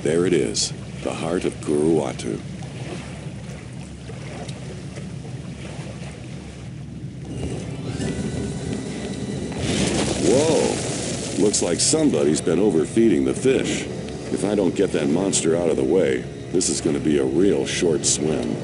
There it is, the heart of Kuru Watu. Whoa! Looks like somebody's been overfeeding the fish. If I don't get that monster out of the way, this is going to be a real short swim.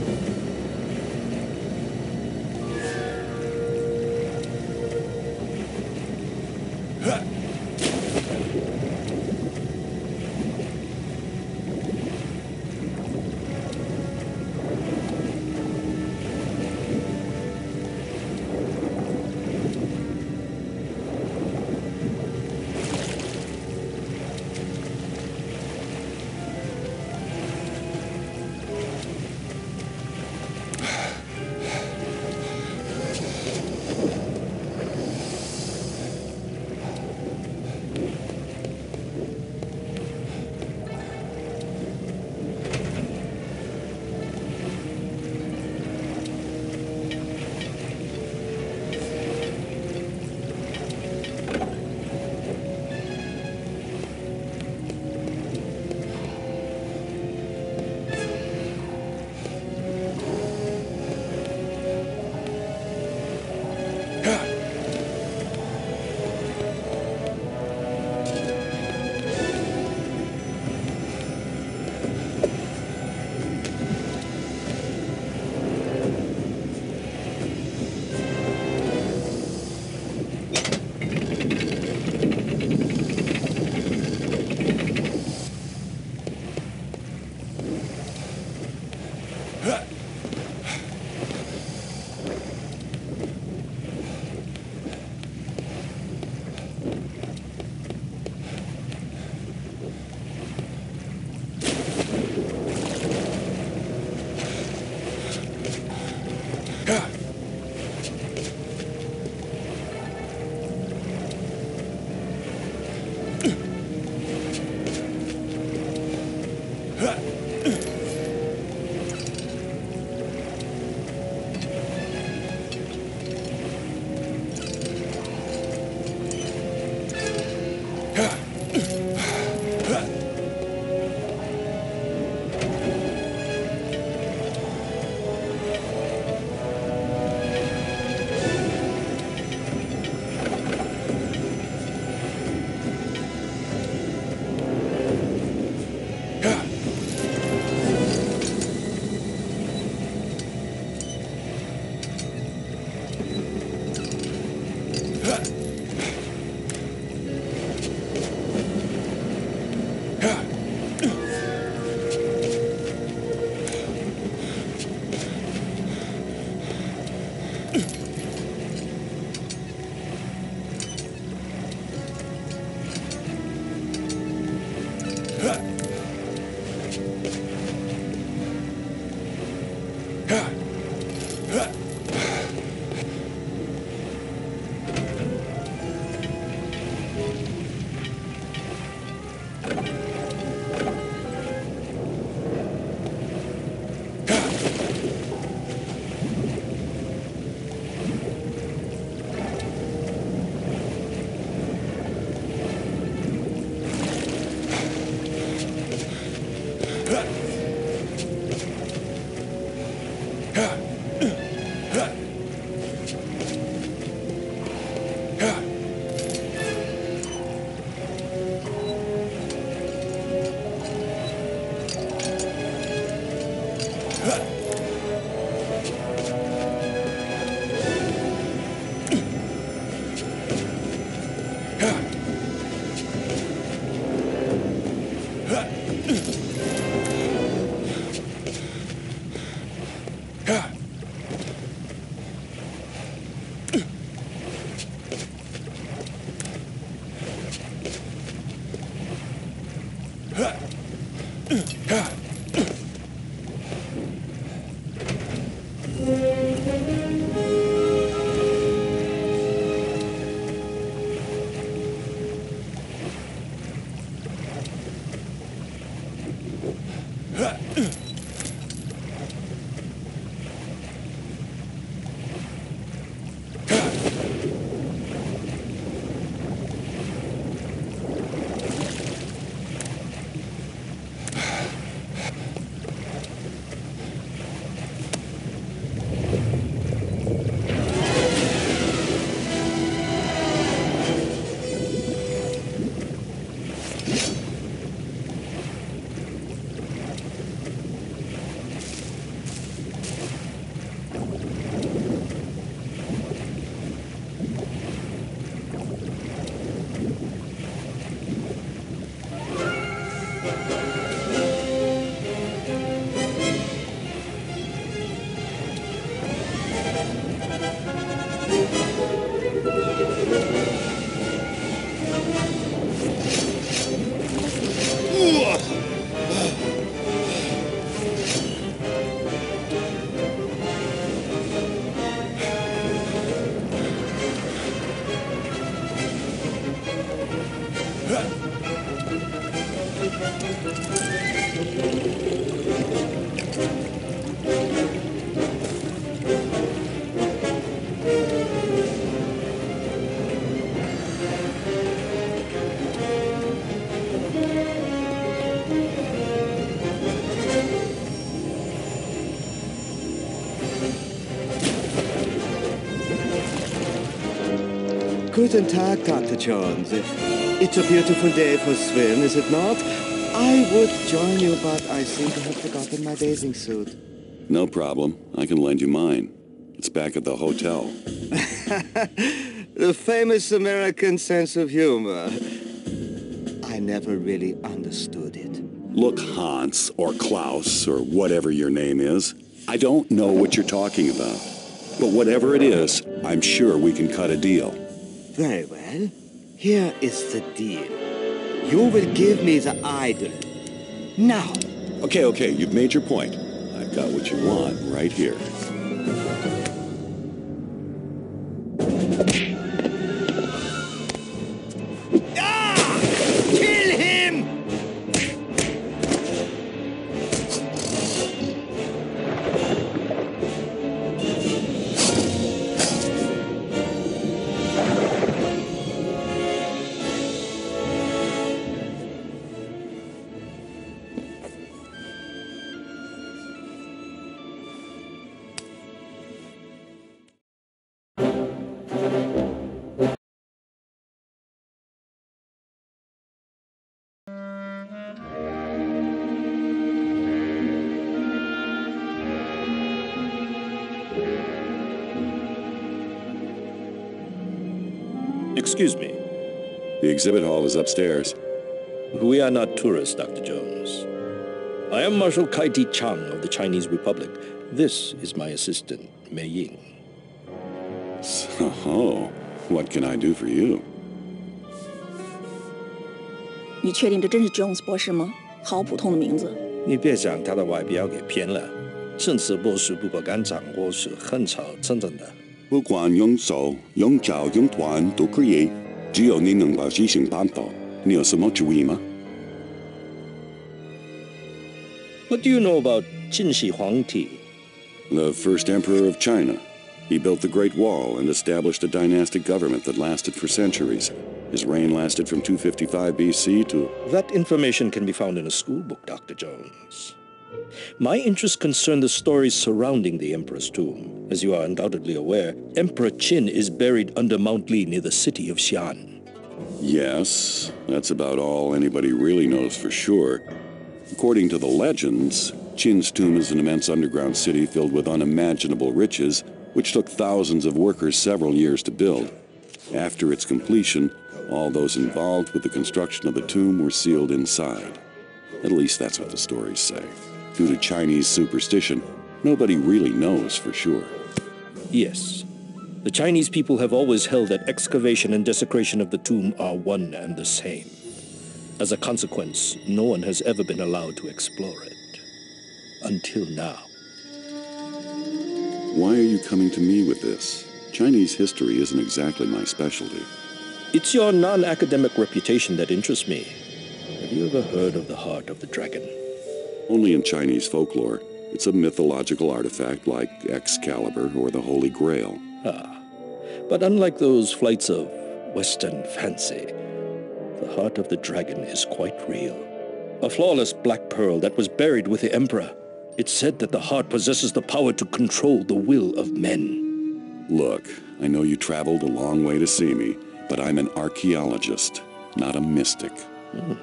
Guten Tag, Dr. Jones. It's a beautiful day for a swim, is it not? I would join you, but I seem to have forgotten my bathing suit. No problem. I can lend you mine. It's back at the hotel. The famous American sense of humor. I never really understood it. Look, Hans, or Klaus, or whatever your name is, I don't know what you're talking about. But whatever it is, I'm sure we can cut a deal. Very well. Here is the deal. You will give me the idol. Now. Okay, you've made your point. I've got what you want right here. Kill him! Excuse me. The exhibit hall is upstairs. We are not tourists, Dr. Jones. I am Marshal Kaiti Chang of the Chinese Republic. This is my assistant, Mei Ying. So, what can I do for you? 你确定这真是 Jones 博士吗？好普通的名字。你别将他的外表给骗了。正式博士不敢掌握是很少真正的。不管用手、用脚、用团都可以，只有你能把事情办到。你有什么主意吗？ What do you know about Qin Shi Huangdi? The first emperor of China. He built the Great Wall and established a dynastic government that lasted for centuries. His reign lasted from 255 BC to... That information can be found in a school book, Dr. Jones. My interests concern the stories surrounding the emperor's tomb. As you are undoubtedly aware, Emperor Qin is buried under Mount Li near the city of Xi'an. Yes, that's about all anybody really knows for sure. According to the legends, Qin's tomb is an immense underground city filled with unimaginable riches, which took thousands of workers several years to build. After its completion, all those involved with the construction of the tomb were sealed inside. At least that's what the stories say. Due to Chinese superstition, nobody really knows for sure. Yes. The Chinese people have always held that excavation and desecration of the tomb are one and the same. As a consequence, no one has ever been allowed to explore it. Until now. Why are you coming to me with this? Chinese history isn't exactly my specialty. It's your non-academic reputation that interests me. Have you ever heard of the Heart of the Dragon? Only in Chinese folklore. It's a mythological artifact like Excalibur or the Holy Grail. Ah, but unlike those flights of Western fancy, the Heart of the Dragon is quite real. A flawless black pearl that was buried with the Emperor. It's said that the heart possesses the power to control the will of men. Look, I know you traveled a long way to see me, but I'm an archaeologist, not a mystic.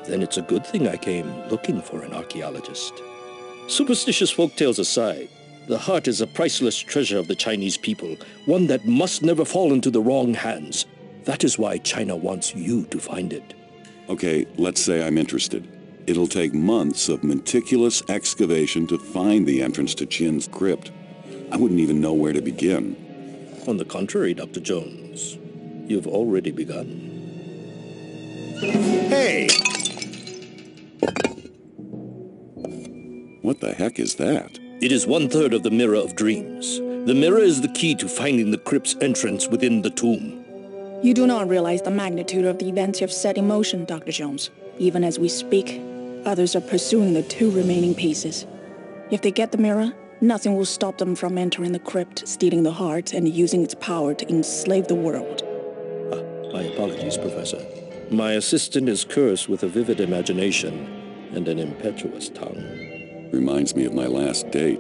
Then it's a good thing I came looking for an archaeologist. Superstitious folktales aside, the heart is a priceless treasure of the Chinese people, one that must never fall into the wrong hands. That is why China wants you to find it. Okay, let's say I'm interested. It'll take months of meticulous excavation to find the entrance to Qin's crypt. I wouldn't even know where to begin. On the contrary, Dr. Jones, you've already begun. Hey! What the heck is that? It is 1/3 of the Mirror of Dreams. The mirror is the key to finding the crypt's entrance within the tomb. You do not realize the magnitude of the events you have set in motion, Dr. Jones. Even as we speak, Others are pursuing the 2 remaining pieces. If they get the mirror, nothing will stop them from entering the crypt, stealing the heart, and using its power to enslave the world. My apologies, Professor. My assistant is cursed with a vivid imagination and an impetuous tongue. Reminds me of my last date.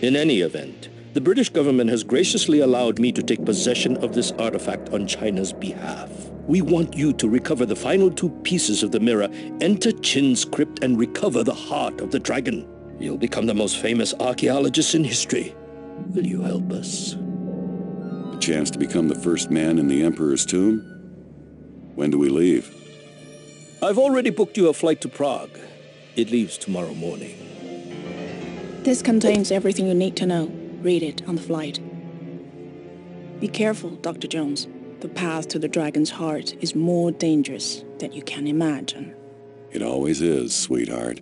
In any event, the British government has graciously allowed me to take possession of this artifact on China's behalf. We want you to recover the final 2 pieces of the mirror, enter Qin's crypt, and recover the heart of the dragon. You'll become the most famous archaeologist in history. Will you help us? A chance to become the first man in the Emperor's tomb? When do we leave? I've already booked you a flight to Prague. It leaves tomorrow morning. This contains everything you need to know. Read it on the flight. Be careful, Dr. Jones. The path to the dragon's heart is more dangerous than you can imagine. It always is, sweetheart.